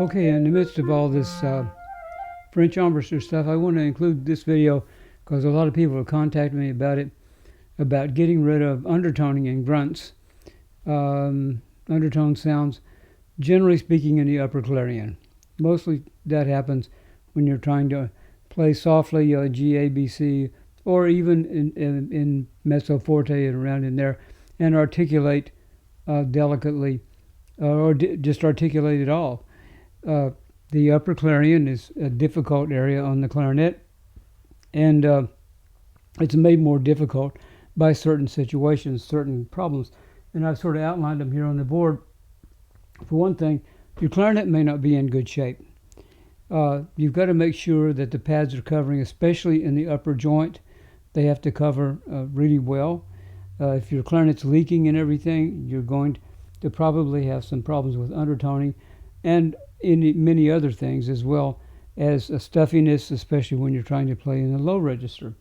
Okay, in the midst of all this French embouchure stuff, I want to include this video because a lot of people have contacted me about it, about getting rid of undertoning and grunts, undertone sounds, generally speaking in the upper clarion. Mostly that happens when you're trying to play softly, G, A, B, C, or even in mezzo forte and around in there, and articulate delicately, just articulate it all. The upper clarion is a difficult area on the clarinet, and it's made more difficult by certain situations, certain problems, and I've sort of outlined them here on the board. For one thing, your clarinet may not be in good shape. You've got to make sure that the pads are covering, especially in the upper joint. They have to cover really well. If your clarinet's leaking and everything, you're going to probably have some problems with undertoning and in many other things, as well as a stuffiness, especially when you're trying to play in the low register.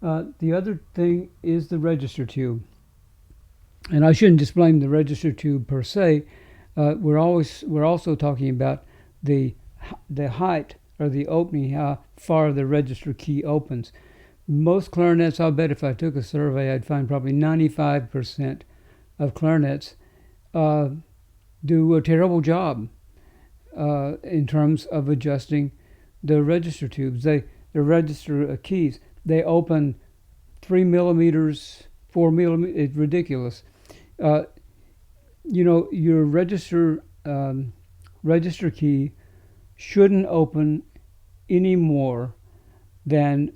The other thing is the register tube. And I shouldn't just blame the register tube per se. We're also talking about the height or the opening, how far the register key opens. Most clarinets, I'll bet if I took a survey, I'd find probably 95% of clarinets do a terrible job in terms of adjusting the register tubes. The register keys, they open 3 millimeters, 4 millimeters. It's ridiculous. Your register key shouldn't open any more than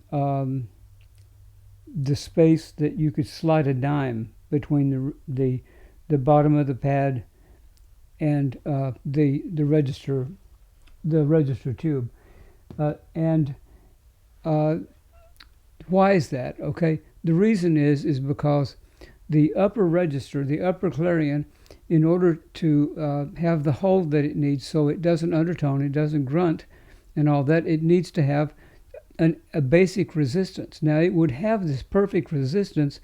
the space that you could slide a dime between the bottom of the pad and the register tube. And why is that? Okay, the reason is because the upper register, the upper clarion, in order to have the hold that it needs, so it doesn't undertone, it doesn't grunt, and all that, it needs to have a basic resistance. Now, it would have this perfect resistance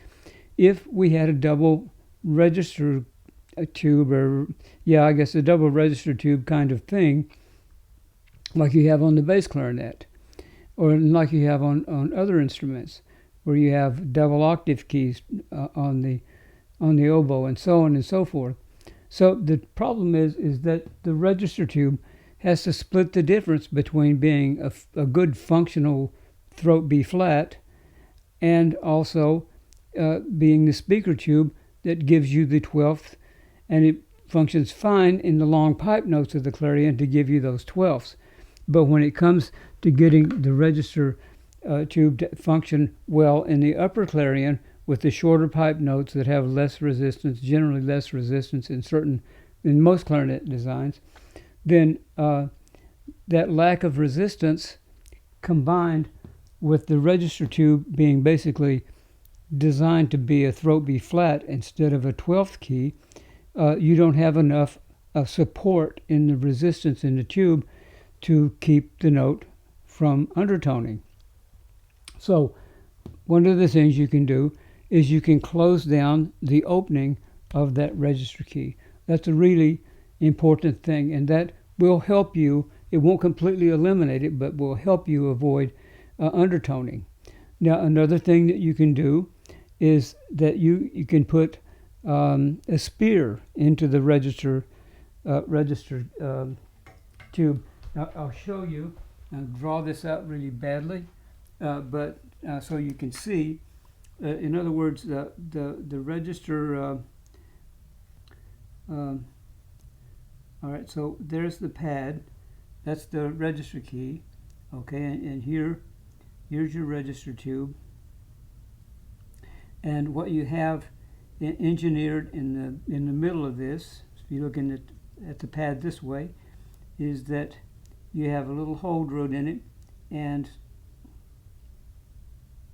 if we had a double register tube, or I guess a double register tube kind of thing, like you have on the bass clarinet, or like you have on other instruments, where you have double octave keys on the oboe, and so on and so forth. So the problem is that the register tube has to split the difference between being a good functional throat B flat and also being the speaker tube that gives you the 12th, and it functions fine in the long pipe notes of the clarion to give you those 12ths. But when it comes to getting the register tube to function well in the upper clarion with the shorter pipe notes that have less resistance, generally less resistance in most clarinet designs, then that lack of resistance combined with the register tube being basically designed to be a throat B flat instead of a 12th key, you don't have enough support in the resistance in the tube to keep the note from undertoning. So one of the things you can do is you can close down the opening of that register key. That's a really important thing, and that will help you. It won't completely eliminate it, but will help you avoid undertoning. Now, another thing that you can do is that you can put a spear into the register tube. Now, I'll show you. I'll draw this out really badly, but so you can see. In other words, the register. All right, so there's the pad. That's the register key. Okay, and here's your register tube. And what you have engineered in the middle of this, if you're looking at the pad this way, is that you have a little hold root in it and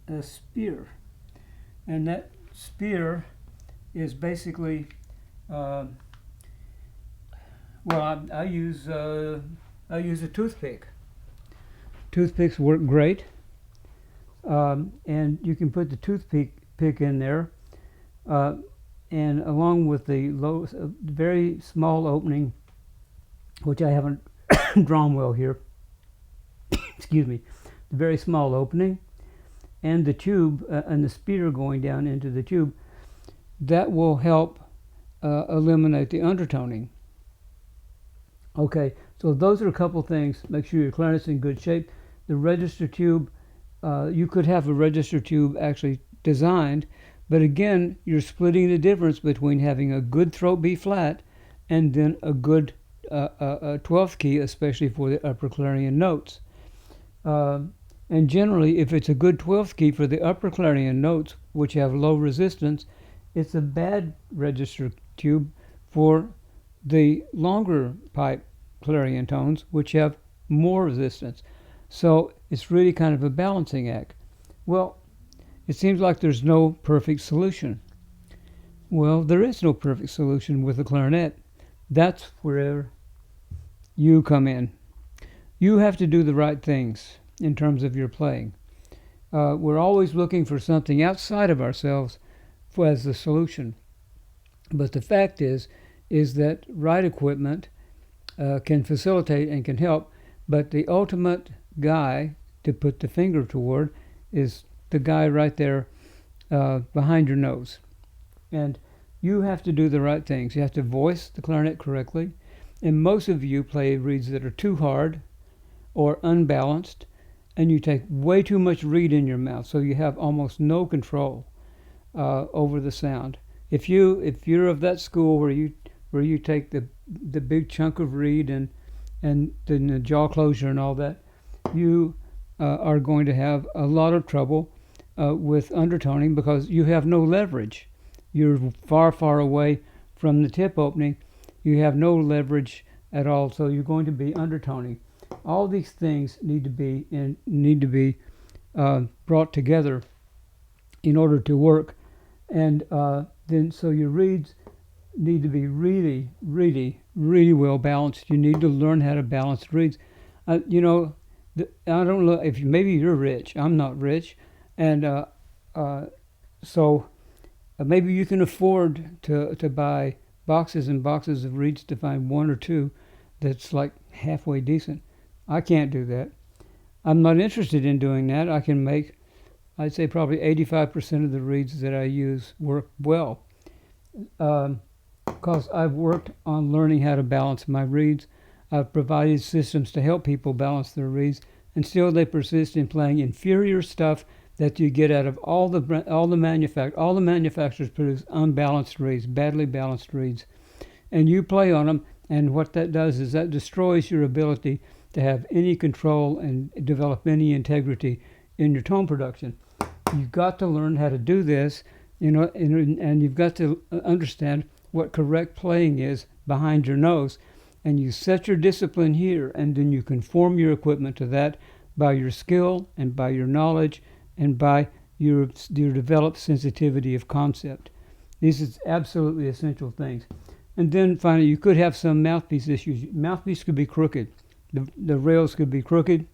a spear. And that spear is basically, I use a toothpick. Toothpicks work great, and you can put the toothpick in there, and along with the very small opening which I haven't drawn well here, excuse me, the very small opening, and the tube and the speeder going down into the tube, that will help eliminate the undertoning. Okay, so those are a couple things. Make sure your clarinet's in good shape. The register tube, you could have a register tube actually designed, but again, you're splitting the difference between having a good throat B flat and then a good 12th key, especially for the upper clarion notes. And generally, if it's a good 12th key for the upper clarion notes, which have low resistance, it's a bad register tube for the longer pipe clarion tones, which have more resistance. So it's really kind of a balancing act. Well, it seems like there's no perfect solution. Well, there is no perfect solution with the clarinet. That's where you come in. You have to do the right things in terms of your playing. We're always looking for something outside of ourselves as the solution. But the fact is that right equipment can facilitate and can help, but the ultimate guy to put the finger toward is the guy right there behind your nose. And you have to do the right things. You have to voice the clarinet correctly. And most of you play reeds that are too hard or unbalanced, and you take way too much reed in your mouth, so you have almost no control over the sound. If you're of that school where you take the big chunk of reed and then the jaw closure and all that, you are going to have a lot of trouble with undertoning because you have no leverage. You're far, far away from the tip opening. You have no leverage at all, so you're going to be undertoning. All these things need to be brought together in order to work, and then so your reeds need to be really, really, really well balanced. You need to learn how to balance reeds. I don't know if maybe you're rich. I'm not rich, and so maybe you can afford to buy boxes and boxes of reeds to find one or two that's like halfway decent. I can't do that. I'm not interested in doing that. I can make, I'd say probably 85% of the reeds that I use work well. Because I've worked on learning how to balance my reeds. I've provided systems to help people balance their reeds, and still they persist in playing inferior stuff that you get out of all the manufacturers produce unbalanced reeds, badly balanced reeds, and you play on them, and what that does is that destroys your ability to have any control and develop any integrity in your tone production. You've got to learn how to do this, and you've got to understand what correct playing is behind your nose, and you set your discipline here, and then you conform your equipment to that by your skill and by your knowledge and by your developed sensitivity of concept. These are absolutely essential things. And then finally, you could have some mouthpiece issues. Mouthpiece could be crooked. The rails could be crooked,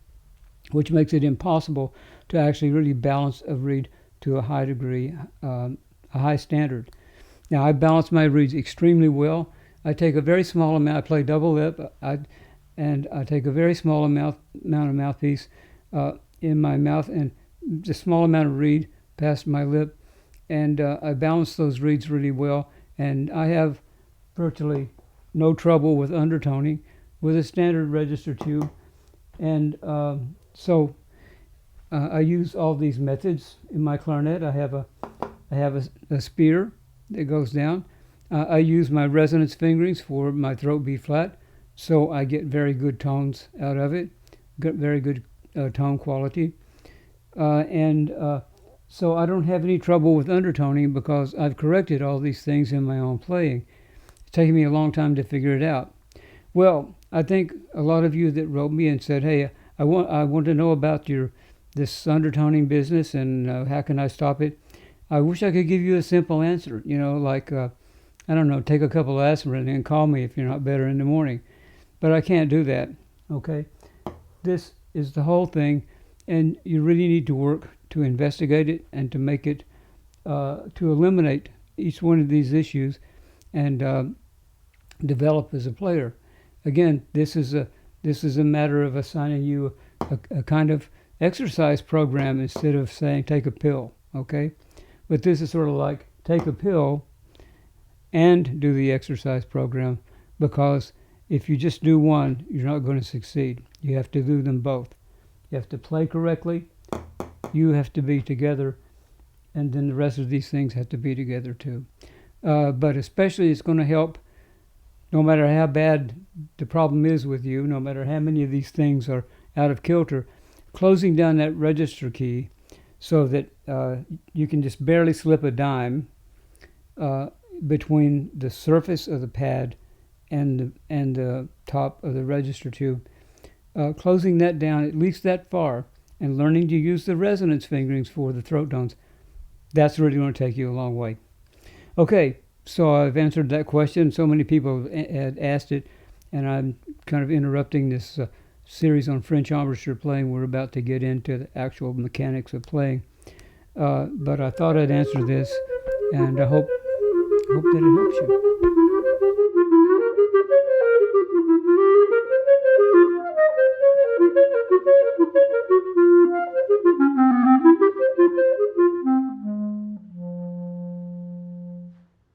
which makes it impossible to actually really balance a reed to a high degree, a high standard. Now, I balance my reeds extremely well. I take a very small amount. I play double lip, and I take a very small amount of mouthpiece in my mouth and a small amount of reed past my lip, and I balance those reeds really well. And I have virtually no trouble with undertoning with a standard register tube, and so I use all these methods in my clarinet. I have a spear that goes down. I use my resonance fingerings for my throat B flat, so I get very good tones out of it, very good tone quality, so I don't have any trouble with undertoning because I've corrected all these things in my own playing. It's taken me a long time to figure it out. Well, I think a lot of you that wrote me and said, "Hey, I want to know about this undertoning business and how can I stop it?" I wish I could give you a simple answer. I don't know, take a couple of aspirin and call me if you're not better in the morning. But I can't do that. Okay, this is the whole thing, and you really need to work to investigate it and to make it to eliminate each one of these issues and develop as a player. again, this is a matter of assigning you a kind of exercise program instead of saying take a pill, okay? But this is sort of like take a pill and do the exercise program, because if you just do one, you're not going to succeed. You have to do them both. You have to play correctly, you have to be together, and then the rest of these things have to be together too. But especially it's going to help, no matter how bad the problem is with you, no matter how many of these things are out of kilter, closing down that register key so that you can just barely slip a dime between the surface of the pad and the top of the register tube. Closing that down at least that far and learning to use the resonance fingerings for the throat tones, that's really going to take you a long way. Okay, so I've answered that question. So many people had asked it, and I'm kind of interrupting this series on French embouchure playing. We're about to get into the actual mechanics of playing. But I thought I'd answer this, and I hope that it helps you.